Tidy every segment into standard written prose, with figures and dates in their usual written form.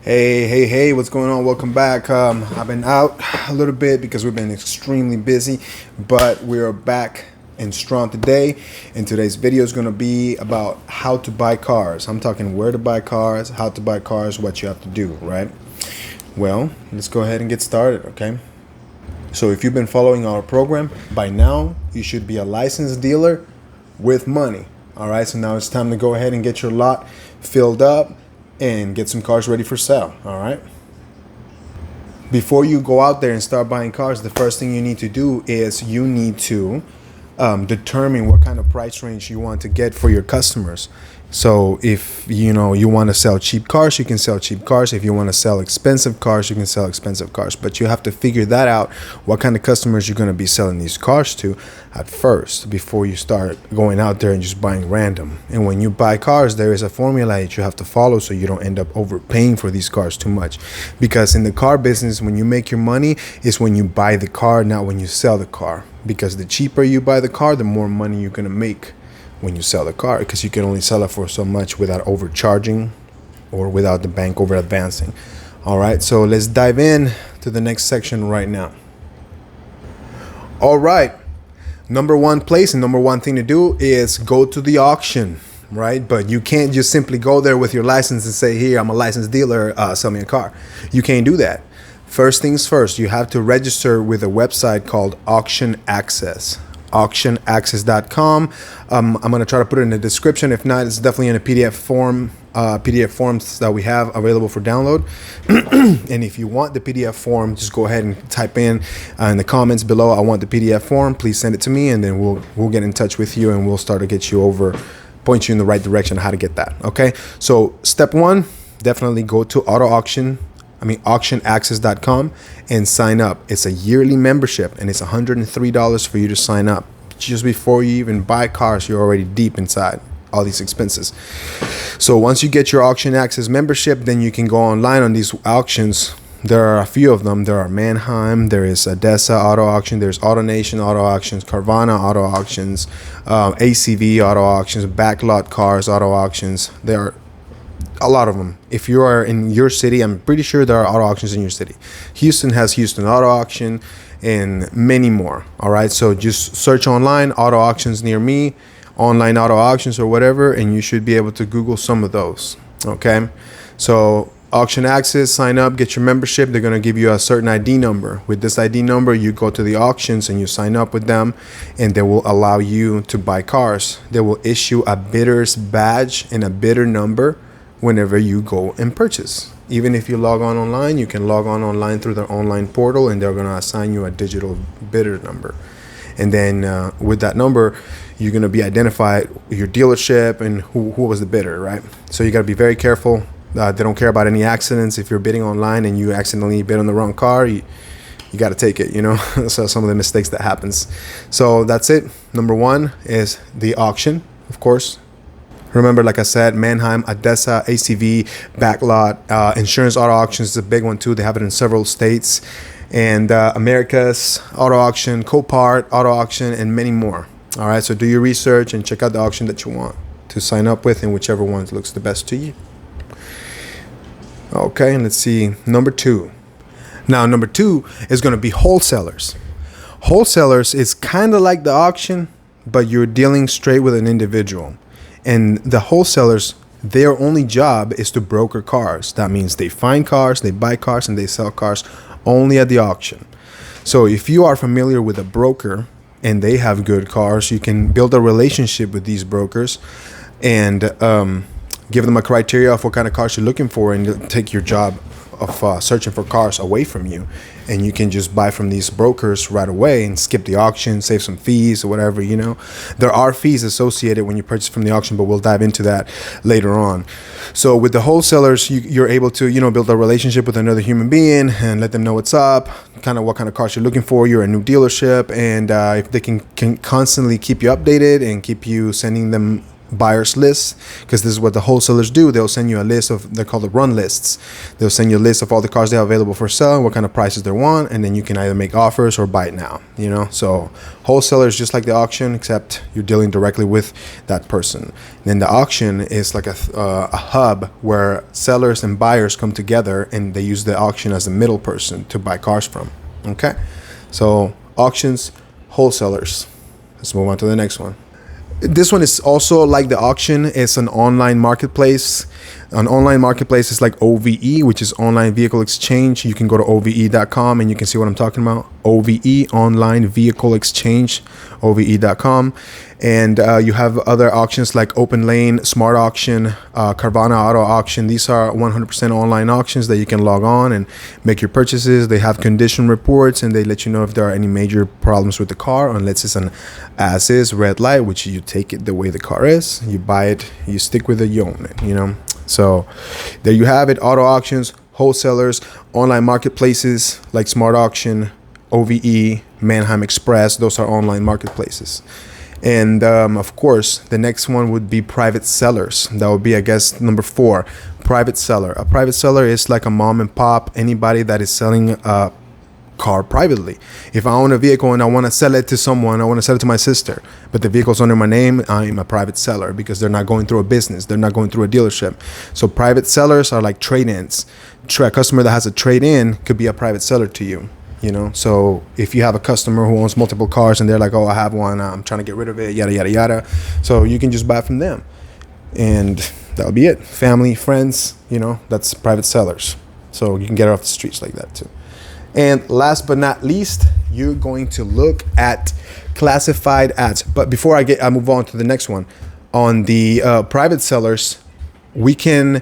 Hey, what's going on? Welcome back. I've been out a little bit because we've been extremely busy, but we're back and strong today. And today's video is going to be about how to buy cars. I'm talking where to buy cars, how to buy cars, what you have to do, right? Well, let's go ahead and get started, okay? So if you've been following our program, by now you should be a licensed dealer with money. All right, so now it's time to go ahead and get your lot filled up and get some cars ready for sale. All right, before you go out there and start buying cars, the first thing you need to do is you need to determine what kind of price range you want to get for your customers. So if you want to sell cheap cars, you can sell cheap cars. If you want to sell expensive cars, you can sell expensive cars. But you have to figure that out, what kind of customers you're going to be selling these cars to at first, before you start going out there and just buying random. And when you buy cars, there is a formula that you have to follow so you don't end up overpaying for these cars too much. Because in the car business, when you make your money is when you buy the car, not when you sell the car. Because the cheaper you buy the car, the more money you're going to make when you sell the car, because you can only sell it for so much without overcharging or without the bank over advancing. All right, so let's dive in to the next section right now. All right, number one place and number one thing to do is go to the auction, right? But you can't just simply go there with your license and say, here, I'm a licensed dealer, sell me a car. You can't do that. First things first, you have to register with a website called Auction Access. AuctionAccess.com. I'm going to try to put it in the description. If not, it's definitely in a PDF form, PDF forms that we have available for download. And if you want the PDF form, just go ahead and type in the comments below, I want the PDF form. Please send it to me, and then we'll get in touch with you, and we'll start to get you over, point you in the right direction on how to get that. Okay. So step one, definitely go to AuctionAccess.com and sign up. It's a yearly membership, and it's $103 for you to sign up. Just before you even buy cars, you're already deep inside all these expenses. So once you get your Auction Access membership, then you can go online on these auctions. There are a few of them. There are Manheim, there is ADESA Auto Auction, there's AutoNation Auto Auctions, Carvana Auto Auctions, ACV Auto Auctions, Backlot Cars Auto Auctions. There are a lot of them. If you are in your city, I'm pretty sure there are auto auctions in your city. Houston has Houston Auto Auction and many more. All right, so just search online, auto auctions near me, online auto auctions or whatever, and you should be able to Google some of those. Okay, so Auction Access, sign up, get your membership. They're going to give you a certain ID number. With this ID number, you go to the auctions and you sign up with them, and they will allow you to buy cars. They will issue a bidder's badge and a bidder number whenever you go and purchase. Even if you log on online, you can log on online through their online portal, and they're going to assign you a digital bidder number. And then with that number, you're going to be identified your dealership and who was the bidder, right? So you got to be very careful. They don't care about any accidents. If you're bidding online and you accidentally bid on the wrong car, you got to take it, So some of the mistakes that happens. So that's it. Number one is the auction, of course. Remember, like I said, Manheim, ADESA, ACV, Backlot, Insurance Auto Auctions is a big one too. They have it in several states. And America's Auto Auction, Copart Auto Auction, and many more. All right, so do your research and check out the auction that you want to sign up with, and whichever one looks the best to you. Okay, let's see. Number two. Now, number two is going to be wholesalers. Wholesalers is kind of like the auction, but you're dealing straight with an individual. And the wholesalers, their only job is to broker cars. That means they find cars, they buy cars, and they sell cars only at the auction. So if you are familiar with a broker and they have good cars, you can build a relationship with these brokers and give them a criteria of what kind of cars you're looking for, and take your job of searching for cars away from you, and you can just buy from these brokers right away and skip the auction, save some fees or whatever. There are fees associated when you purchase from the auction, but we'll dive into that later on. So with the wholesalers, you're able to build a relationship with another human being and let them know what's up, kind of what kind of cars you're looking for. You're a new dealership, and if they can constantly keep you updated and keep you sending them buyers list, because this is what the wholesalers do. They'll send you a list of, they're called the run lists. They'll send you a list of all the cars they have available for sale, what kind of prices they want, and then you can either make offers or buy it now, you know. So wholesaler is just like the auction, except you're dealing directly with that person. And then the auction is like a hub where sellers and buyers come together, and they use the auction as the middle person to buy cars from. Okay, so auctions, wholesalers. Let's move on to the next one. This one is also like the auction. It's an online marketplace. An online marketplace is like OVE, which is online vehicle exchange. You can go to OVE.com and you can see what I'm talking about. OVE, online vehicle exchange, OVE.com. And you have other auctions like OPENLANE, SmartAuction, Carvana Auto Auction. These are 100% online auctions that you can log on and make your purchases. They have condition reports, and they let you know if there are any major problems with the car, unless it's an as-is red light, which you take it the way the car is. You buy it, you stick with it, you own it, you know. So there you have it. Auto auctions, wholesalers, online marketplaces like SmartAuction, OVE, Manheim Express. Those are online marketplaces. And of course, the next one would be private sellers. That would be, I guess, number 4, private seller. A private seller is like a mom and pop, anybody that is selling a car privately. If I own a vehicle and I want to sell it to someone, I want to sell it to my sister, but the vehicle's under my name, I'm a private seller, because they're not going through a business. They're not going through a dealership. So private sellers are like trade-ins. A customer that has a trade-in could be a private seller to you. You know, so if you have a customer who owns multiple cars and they're like, oh, I have one, I'm trying to get rid of it, yada, yada, yada. So you can just buy from them. And that'll be it. Family, friends, you know, that's private sellers. So you can get it off the streets like that too. And last but not least, you're going to look at classified ads. But before I move on to the next one, on the private sellers, we can,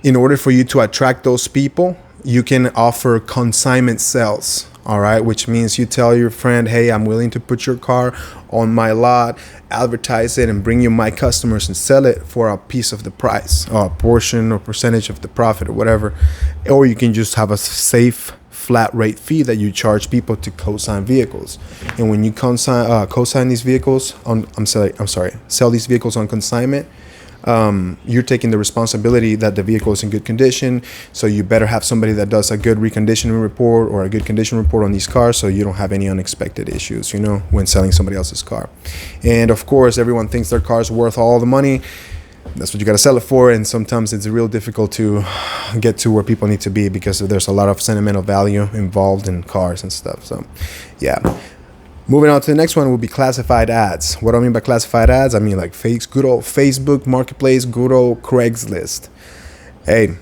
in order for you to attract those people, you can offer consignment sales. All right, which means you tell your friend, hey, I'm willing to put your car on my lot, advertise it, and bring you my customers and sell it for a piece of the price, or a portion or percentage of the profit or whatever. Or you can just have a safe flat rate fee that you charge people to co-sign vehicles. And when you co-sign these vehicles sell these vehicles on consignment, you're taking the responsibility that the vehicle is in good condition. So you better have somebody that does a good reconditioning report or a good condition report on these cars, so you don't have any unexpected issues, you know, when selling somebody else's car. And of course, everyone thinks their car's worth all the money. That's what you got to sell it for. And sometimes it's real difficult to get to where people need to be, because there's a lot of sentimental value involved in cars and stuff. So yeah. Moving on to the next one will be classified ads. What do I mean by classified ads? I mean like good old Facebook Marketplace, good old Craigslist. Hey,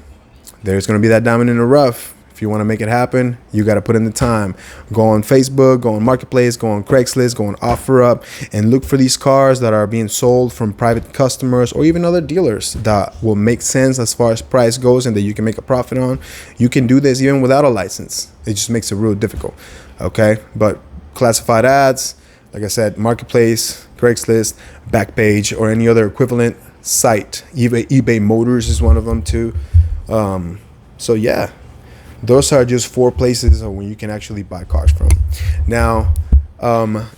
there's going to be that diamond in the rough. If you want to make it happen, you got to put in the time. Go on Facebook, go on Marketplace, go on Craigslist, go on OfferUp, and look for these cars that are being sold from private customers or even other dealers that will make sense as far as price goes and that you can make a profit on. You can do this even without a license. It just makes it real difficult. Okay, but classified ads, like I said, Marketplace, Craigslist, Backpage, or any other equivalent site. eBay Motors is one of them too. So yeah, those are just 4 places where you can actually buy cars from. Now,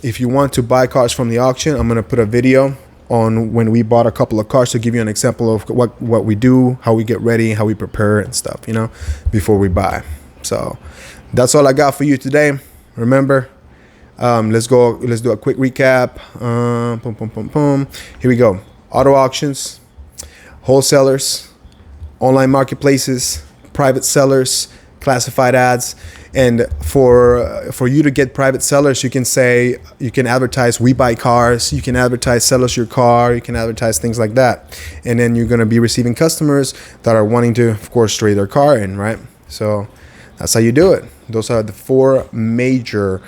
if you want to buy cars from the auction, I'm going to put a video on when we bought a couple of cars to give you an example of what we do, how we get ready, how we prepare and stuff, you know, before we buy. So that's all I got for you today. Remember, let's do a quick recap. Here we go. Auto auctions, wholesalers, online marketplaces, private sellers, classified ads. And for you to get private sellers, you can advertise, we buy cars. You can advertise, sell us your car. You can advertise things like that. And then you're going to be receiving customers that are wanting to, of course, trade their car in, right? So that's how you do it. Those are the 4 major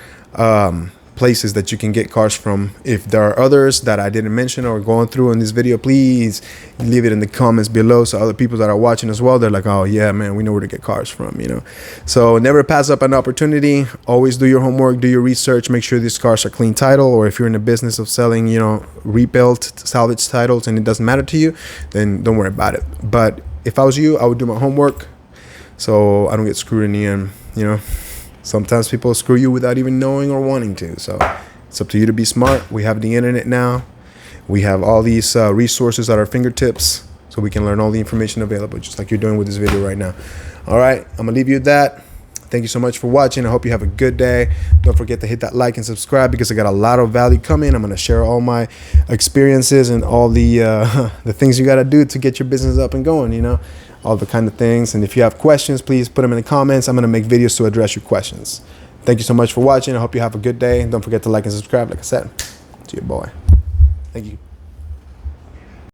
places that you can get cars from. If there are others that I didn't mention or going through in this video, please leave it in the comments below, so other people that are watching as well, they're like, oh yeah, man, we know where to get cars from, you know. So never pass up an opportunity. Always do your homework, do your research, make sure these cars are clean title, or if you're in the business of selling, you know, rebuilt salvage titles and it doesn't matter to you, then don't worry about it. But if I was you, I would do my homework so I don't get screwed in the end, you know. Sometimes people screw you without even knowing or wanting to. So it's up to you to be smart. We have the internet now. We have all these resources at our fingertips, so we can learn all the information available, just like you're doing with this video right now. All right, I'm gonna leave you with that. Thank you so much for watching. I hope you have a good day. Don't forget to hit that like and subscribe, because I got a lot of value coming. I'm gonna share all my experiences and all the things you gotta do to get your business up and going, you know, all the kind of things. And if you have questions, please put them in the comments. I'm gonna make videos to address your questions. Thank you so much for watching. I hope you have a good day. Don't forget to like and subscribe, like I said. To your boy. Thank you.